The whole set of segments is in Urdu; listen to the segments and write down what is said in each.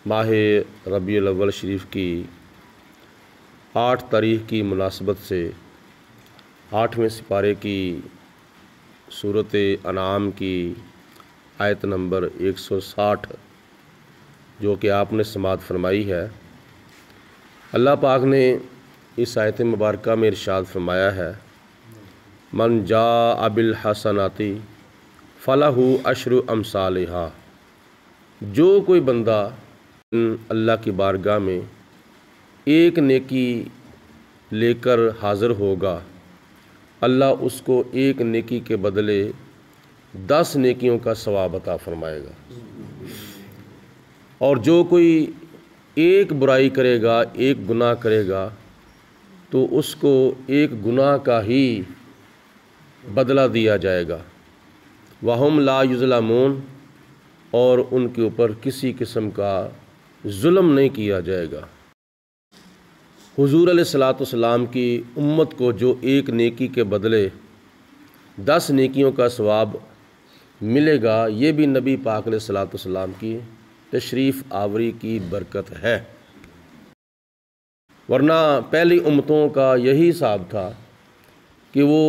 ماہ ربیع الاول شریف کی 8 تاریخ کی مناسبت سے 8ویں سپارے کی سورۃ انعام کی آیت نمبر 160 جو کہ آپ نے سماعت فرمائی ہے، اللہ پاک نے اس آیت مبارکہ میں ارشاد فرمایا ہے، من جاء بالحسنات فلہ عشر امثالہا، جو کوئی بندہ اللہ کی بارگاہ میں ایک نیکی لے کر حاضر ہوگا، اللہ اس کو ایک نیکی کے بدلے 10 نیکیوں کا ثواب عطا فرمائے گا، اور جو کوئی ایک برائی کرے گا، ایک گناہ کرے گا، تو اس کو ایک گناہ کا ہی بدلہ دیا جائے گا، وَهُمْ لَا يُظْلَمُونَ، اور ان کے اوپر کسی قسم کا ظلم نہیں کیا جائے گا۔ حضور علیہ الصلوۃ والسلام کی امت کو جو ایک نیکی کے بدلے 10 نیکیوں کا ثواب ملے گا، یہ بھی نبی پاک علیہ الصلوۃ والسلام کی تشریف آوری کی برکت ہے، ورنہ پہلی امتوں کا یہی حساب تھا کہ وہ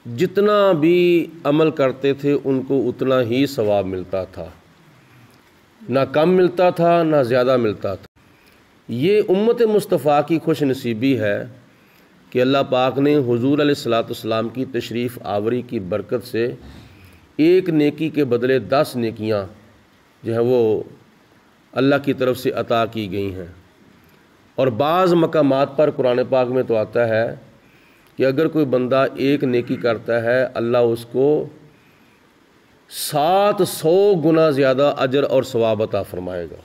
جتنا بھی عمل کرتے تھے ان کو اتنا ہی ثواب ملتا تھا، نہ کم ملتا تھا نہ زیادہ ملتا تھا۔ یہ امت مصطفیٰ کی خوش نصیبی ہے کہ اللہ پاک نے حضور علیہ الصلوۃ والسلام کی تشریف آوری کی برکت سے ایک نیکی کے بدلے 10 نیکیاں جو ہیں وہ اللہ کی طرف سے عطا کی گئی ہیں، اور بعض مقامات پر قرآن پاک میں تو آتا ہے کہ اگر کوئی بندہ ایک نیکی کرتا ہے، اللہ اس کو 700 گنا زیادہ اجر اور ثواب عطا فرمائے گا،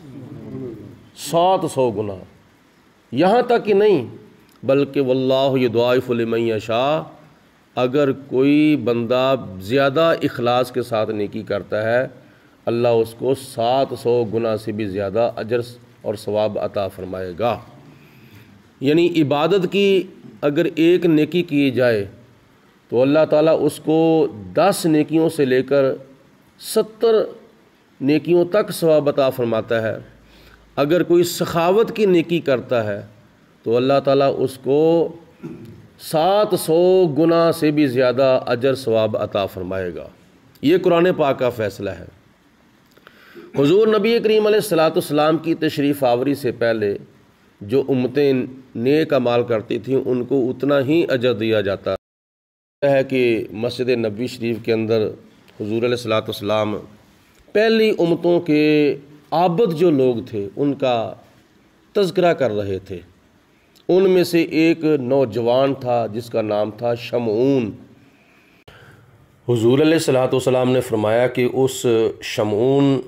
700 گنا، یہاں تک کہ نہیں بلکہ واللہ یضاعف لمن یشاء، اگر کوئی بندہ زیادہ اخلاص کے ساتھ نیکی کرتا ہے، اللہ اس کو 700 گنا سے بھی زیادہ اجر اور ثواب عطا فرمائے گا۔ یعنی عبادت کی اگر ایک نیکی کی جائے تو اللہ تعالیٰ اس کو 10 نیکیوں سے لے کر 70 نیکیوں تک ثواب عطا فرماتا ہے۔ اگر کوئی سخاوت کی نیکی کرتا ہے تو اللہ تعالیٰ اس کو 700 گنا سے بھی زیادہ اجر ثواب عطا فرمائے گا۔ یہ قرآن پاک کا فیصلہ ہے۔ حضور نبی کریم علیہ الصلوۃ والسلام کی تشریف آوری سے پہلے جو امتیں نیک اعمال کرتی تھیں ان کو اتنا ہی اجر دیا جاتا ہے کہ مسجد نبوی شریف کے اندر حضور علیہ الصلوۃ والسلام پہلی امتوں کے عابد جو لوگ تھے ان کا تذکرہ کر رہے تھے۔ ان میں سے ایک نوجوان تھا جس کا نام تھا شمعون۔ حضور علیہ الصلوۃ والسلام نے فرمایا کہ اس شمعون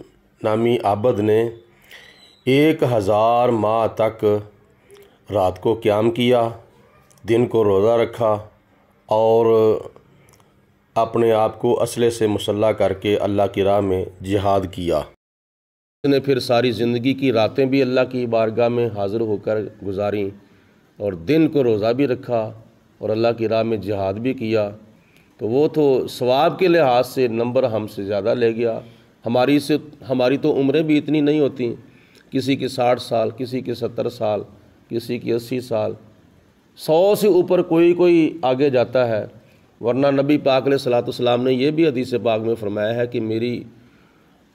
نامی عابد نے 1000 ماہ تک رات کو قیام کیا، دن کو روزہ رکھا، اور اپنے آپ کو اسلحے سے مسلح کر کے اللہ کی راہ میں جہاد کیا۔ اس نے پھر ساری زندگی کی راتیں بھی اللہ کی بارگاہ میں حاضر ہو کر گزاریں، اور دن کو روزہ بھی رکھا اور اللہ کی راہ میں جہاد بھی کیا، تو وہ تو ثواب کے لحاظ سے نمبر ہم سے زیادہ لے گیا۔ ہماری تو عمریں بھی اتنی نہیں ہوتی، کسی کی 60 سال، کسی کی 70 سال، کسی کی 80 سال، 100 سے اوپر کوئی آگے جاتا ہے، ورنہ نبی پاک علیہ الصلوۃ والسلام نے یہ بھی حدیث پاک میں فرمایا ہے کہ میری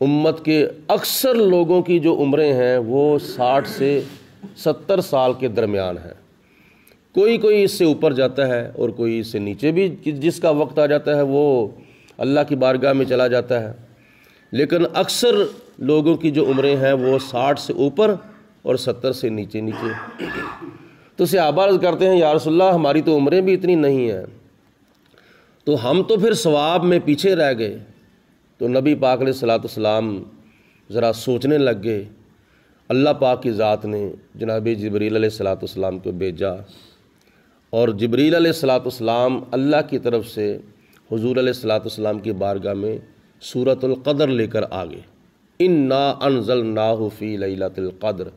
امت کے اکثر لوگوں کی جو عمریں ہیں وہ 60 سے 70 سال کے درمیان ہیں۔ کوئی اس سے اوپر جاتا ہے اور کوئی اس سے نیچے بھی، جس کا وقت آ جاتا ہے وہ اللہ کی بارگاہ میں چلا جاتا ہے، لیکن اکثر لوگوں کی جو عمریں ہیں وہ 60 سے اوپر اور 70 سے نیچے۔ تو صحابہ عرض کرتے ہیں، یا رسول اللہ ہماری تو عمریں بھی اتنی نہیں ہیں، تو ہم تو پھر ثواب میں پیچھے رہ گئے۔ تو نبی پاک علیہ الصلوۃ والسلام ذرا سوچنے لگ گئے۔ اللہ پاک کی ذات نے جناب جبریل علیہ الصلوۃ والسلام کو بھیجا، اور جبریل علیہ الصلوۃ والسلام اللہ کی طرف سے حضور علیہ الصلوۃ والسلام کی بارگاہ میں سورۃ القدر لے کر آ گئے۔ انا انزلناہ فی لیلۃ القدر،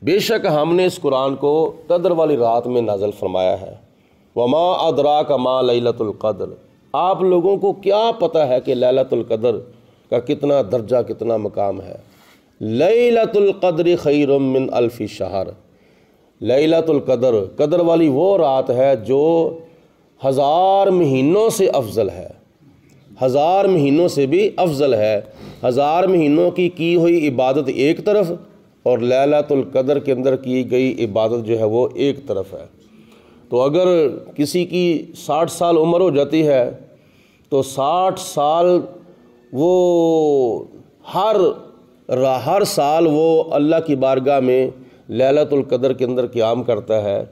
بے شک ہم نے اس قرآن کو قدر والی رات میں نازل فرمایا ہے۔ وما ادراک ما لیلۃ القدر، آپ لوگوں کو کیا پتہ ہے کہ لیلۃ القدر کا کتنا درجہ، کتنا مقام ہے؟ لیلۃ القدر خیر من الف شہر، لیلۃ القدر، قدر والی وہ رات ہے جو 1000 مہینوں سے افضل ہے، 1000 مہینوں سے بھی افضل ہے۔ 1000 مہینوں کی ہوئی عبادت ایک طرف اور لیلۃ القدر کے اندر کی گئی عبادت جو ہے وہ ایک طرف ہے۔ تو اگر کسی کی 60 سال عمر ہو جاتی ہے تو 60 سال وہ ہر سال وہ اللہ کی بارگاہ میں لیلۃ القدر کے اندر قیام کرتا ہے،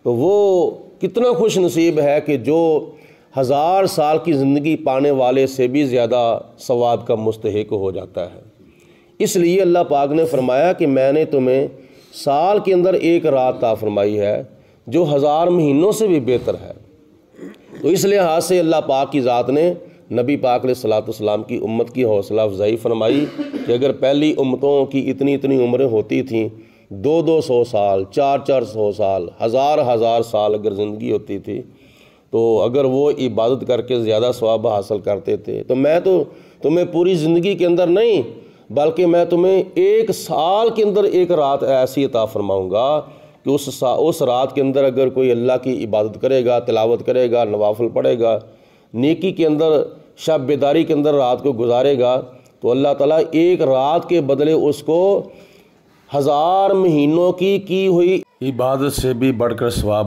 تو وہ کتنا خوش نصیب ہے کہ جو 1000 سال کی زندگی پانے والے سے بھی زیادہ ثواب کا مستحق ہو جاتا ہے۔ اس لیے اللہ پاک نے فرمایا کہ میں نے تمہیں سال کے اندر ایک رات عطا فرمائی ہے جو 1000 مہینوں سے بھی بہتر ہے۔ تو اس لحاظ سے اللہ پاک کی ذات نے نبی پاک علیہ الصلوۃ والسلام کی امت کی حوصلہ افزائی فرمائی کہ اگر پہلی امتوں کی اتنی عمریں ہوتی تھیں، 200 سال، 400 سال، 1000 سال اگر زندگی ہوتی تھی، تو اگر وہ عبادت کر کے زیادہ ثواب حاصل کرتے تھے تو میں تو تمہیں پوری زندگی کے اندر نہیں بلکہ میں تمہیں ایک سال کے اندر ایک رات ایسی عطا فرماؤں گا کہ اس رات کے اندر اگر کوئی اللہ کی عبادت کرے گا، تلاوت کرے گا، نوافل پڑھے گا، نیکی کے اندر، شب بیداری کے اندر رات کو گزارے گا، تو اللہ تعالیٰ ایک رات کے بدلے اس کو 1000 مہینوں کی ہوئی عبادت سے بھی بڑھ کر ثواب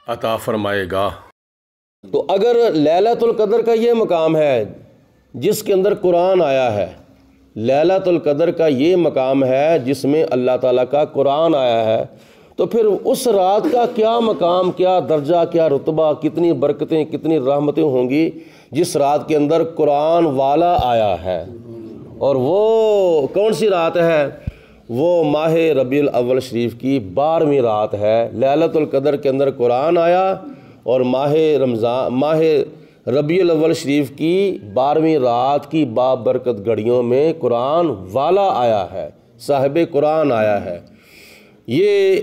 عطا فرمائے گا۔ تو اگر لیلۃ القدر کا یہ مقام ہے جس کے اندر قرآن آیا ہے، لیلۃ القدر کا یہ مقام ہے جس میں اللہ تعالیٰ کا قرآن آیا ہے، تو پھر اس رات کا کیا مقام، کیا درجہ، کیا رتبہ، کتنی برکتیں، کتنی رحمتیں ہوں گی جس رات کے اندر قرآن والا آیا ہے۔ اور وہ کون سی رات ہے؟ وہ ماہ ربیع الاول شریف کی 12ویں رات ہے۔ لیلۃ القدر کے اندر قرآن آیا اور ماہ ربیع الاول شریف کی 12ویں رات کی بابرکت گھڑیوں میں قرآن والا آیا ہے، صاحب قرآن آیا ہے۔ یہ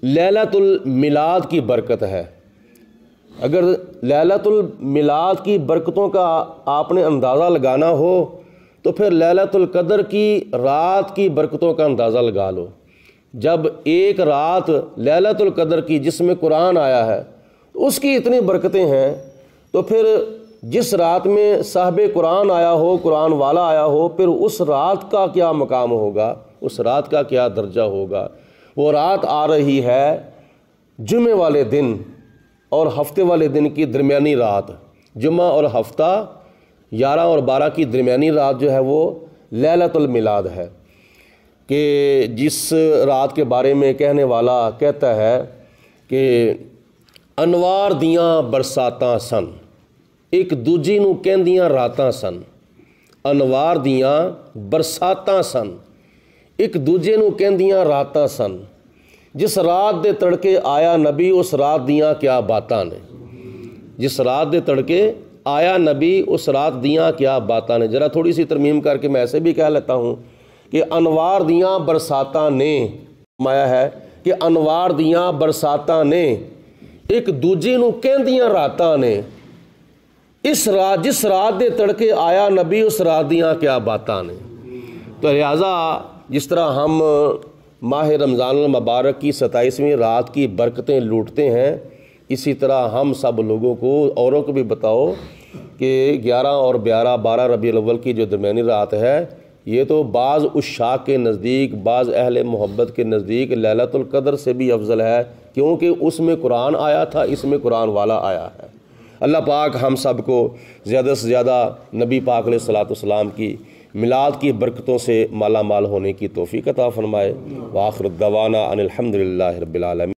لیلۃ المیلاد کی برکت ہے۔ اگر لیلۃ المیلاد کی برکتوں کا آپ نے اندازہ لگانا ہو تو پھر لیلۃ القدر کی رات کی برکتوں کا اندازہ لگا لو۔ جب ایک رات لیلۃ القدر کی جس میں قرآن آیا ہے اس کی اتنی برکتیں ہیں، تو پھر جس رات میں صاحب قرآن آیا ہو، قرآن والا آیا ہو، پھر اس رات کا کیا مقام ہوگا، اس رات کا کیا درجہ ہوگا۔ وہ رات آ رہی ہے جمعے والے دن اور ہفتے والے دن کی درمیانی رات، جمعہ اور ہفتہ 11 اور 12 کی درمیانی رات جو ہے وہ لیلۃ المیلاد ہے، کہ جس رات کے بارے میں کہنے والا کہتا ہے کہ انوار دیاں برساتاں سن، ایک دوجی نو کہندیاں راتاں سن۔ انوار دیاں برساتاں سن، ایک دوجے نو کہندیاں راتاں سن، جس رات دے تڑکے آیا نبی اس رات دیاں کیا باتاں نے، جس رات دے تڑکے آیا نبی اس رات دیاں کیا باتاں نے۔ ذرا تھوڑی سی ترمیم کر کے میں ایسے بھی کہہ لیتا ہوں کہ انوار دیاں برساتاں نے، مایا ہے کہ انوار دیاں برساتاں نے ایک دوجے نو کہندیاں راتاں نے، اس رات جس رات دے تڑکے آیا نبی اس رات دیاں کیا باتاں نے۔ تو لہٰذا جس طرح ہم ماہ رمضان المبارک کی 27ویں رات کی برکتیں لوٹتے ہیں، اسی طرح ہم سب لوگوں کو، اوروں کو بھی بتاؤ کہ 11 اور 12 ربیع الاول کی جو درمیانی رات ہے، یہ تو بعض عشاق کے نزدیک، بعض اہل محبت کے نزدیک لیلۃ القدر سے بھی افضل ہے، کیونکہ اس میں قرآن آیا تھا، اس میں قرآن والا آیا ہے۔ اللہ پاک ہم سب کو زیادہ سے زیادہ نبی پاک علیہ الصلوۃ والسلام کی میلاد کی برکتوں سے مالا مال ہونے کی توفیق عطا فرمائے۔ وآخر الدعوانا ان الحمد للہ رب العالمین۔